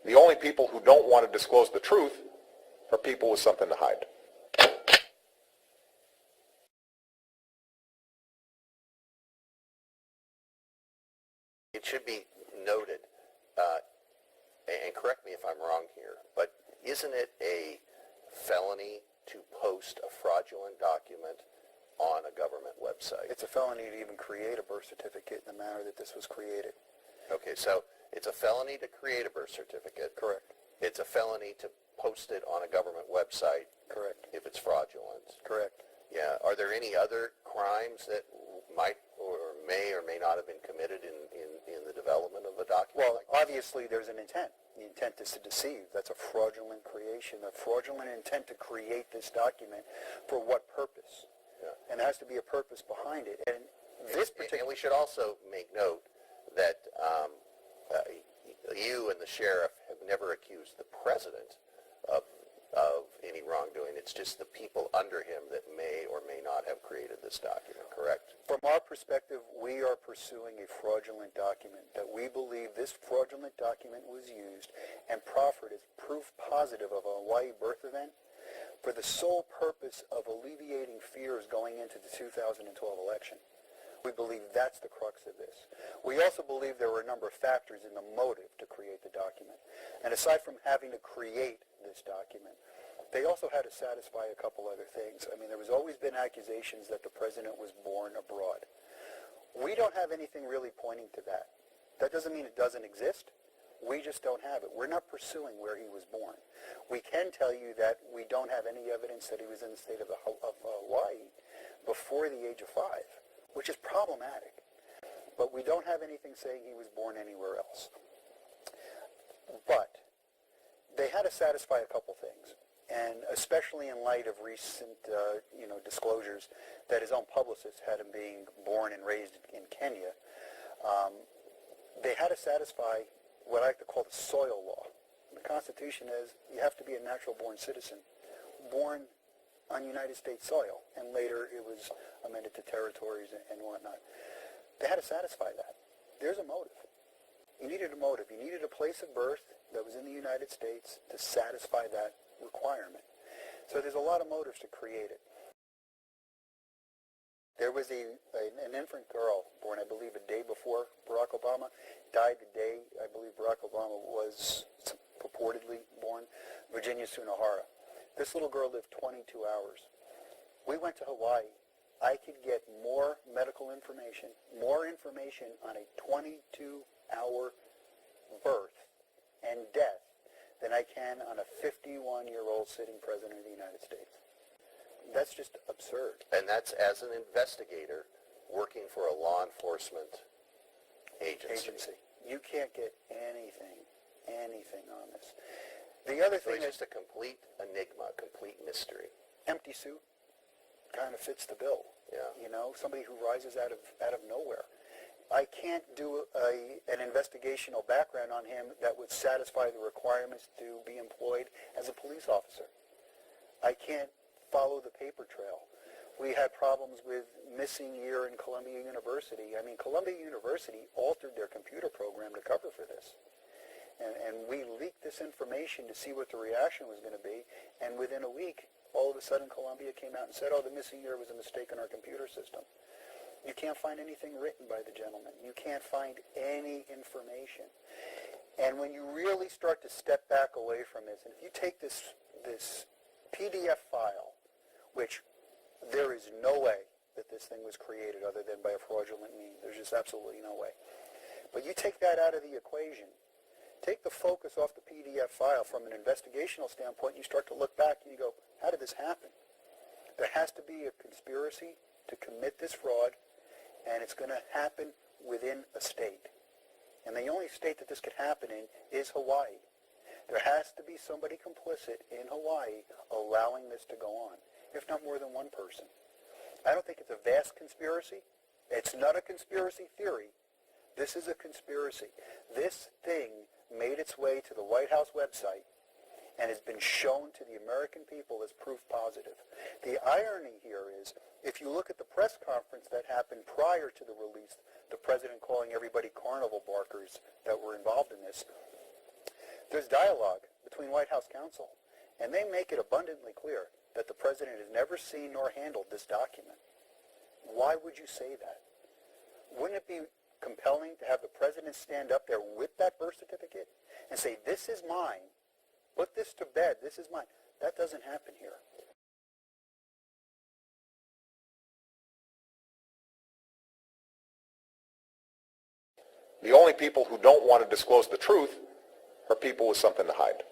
The only people who don't want to disclose the truth are people with something to hide. It should be noted, and correct me if I'm wrong here, but isn't it a felony to post a fraudulent document on a government website? It's a felony to even create a birth certificate in the manner that this was created. Okay, so it's a felony to create a birth certificate. Correct. It's a felony to post it on a government website. Correct. If it's fraudulent. Correct. Yeah. Are there any other crimes that might or may not have been committed in the development of a document? Well, like this? obviously there's an intent. The intent is to deceive. That's a fraudulent creation, a fraudulent intent to create this document. For what purpose? Yeah. And there has to be a purpose behind it. And this particular... And we should also make note that you and the sheriff have never accused the president of any wrongdoing. It's just the people under him that may or may not have created this document, correct? From our perspective, we are pursuing a fraudulent document that we believe this fraudulent document was used and proffered as proof positive of a Hawaii birth event for the sole purpose of alleviating fears going into the 2012 election. We believe that's the crux of this. We also believe there were a number of factors in the motive to create the document. And aside from having to create this document, they also had to satisfy a couple other things. I mean, there was always been accusations that the president was born abroad. We don't have anything really pointing to that. That doesn't mean it doesn't exist. We just don't have it. We're not pursuing where he was born. We can tell you that we don't have any evidence that he was in the state of Hawaii before the age of 5, which is problematic. But we don't have anything saying he was born anywhere else. But they had to satisfy a couple things, and especially in light of recent disclosures that his own publicist had him being born and raised in Kenya. They had to satisfy what I like to call the soil law. The Constitution is you have to be a natural-born citizen, born on United States soil, and later it was amended to territories and whatnot. They had to satisfy that. There's a motive. You needed a motive. You needed a place of birth that was in the United States to satisfy that requirement. So there's a lot of motives to create it. There was an infant girl born, I believe, a day before Barack Obama, died the day, I believe, Barack Obama was purportedly born, Virginia Sunohara. This little girl lived 22 hours. We went to Hawaii. I could get more medical information, on a 22-hour birth and death than I can on a 51-year-old sitting president of the United States. That's just absurd. And that's as an investigator working for a law enforcement agency. You can't get anything on this. The other thing it's is just a complete enigma, a complete mystery. Empty suit kind of fits the bill. Yeah. You know, somebody who rises out of nowhere. I can't do an investigational background on him that would satisfy the requirements to be employed as a police officer. I can't follow the paper trail. We had problems with missing year in Columbia University. I mean, Columbia University altered their computer program to cover for this. And we leaked this information to see what the reaction was going to be. And within a week, all of a sudden, Columbia came out and said, oh, the missing year was a mistake in our computer system. You can't find anything written by the gentleman. You can't find any information. And when you really start to step back away from this, and if you take this PDF file, which there is no way that this thing was created other than by a fraudulent means. There's just absolutely no way. But you take that out of the equation, take the focus off the PDF file from an investigational standpoint, you start to look back and you go, how did this happen? There has to be a conspiracy to commit this fraud, and it's going to happen within a state. And the only state that this could happen in is Hawaii. There has to be somebody complicit in Hawaii allowing this to go on, if not more than one person. I don't think it's a vast conspiracy. It's not a conspiracy theory. This is a conspiracy. This thing made its way to the White House website and has been shown to the American people as proof positive. The irony here is, if you look at the press conference that happened prior to the release, the president calling everybody carnival barkers that were involved in this, There's dialogue between White House counsel, and they make it abundantly clear that the president has never seen nor handled this document. Why would you say that? Wouldn't it be compelling to have the president stand up there with that birth certificate and say, this is mine, put this to bed, this is mine? That doesn't happen here. The only people who don't want to disclose the truth are people with something to hide.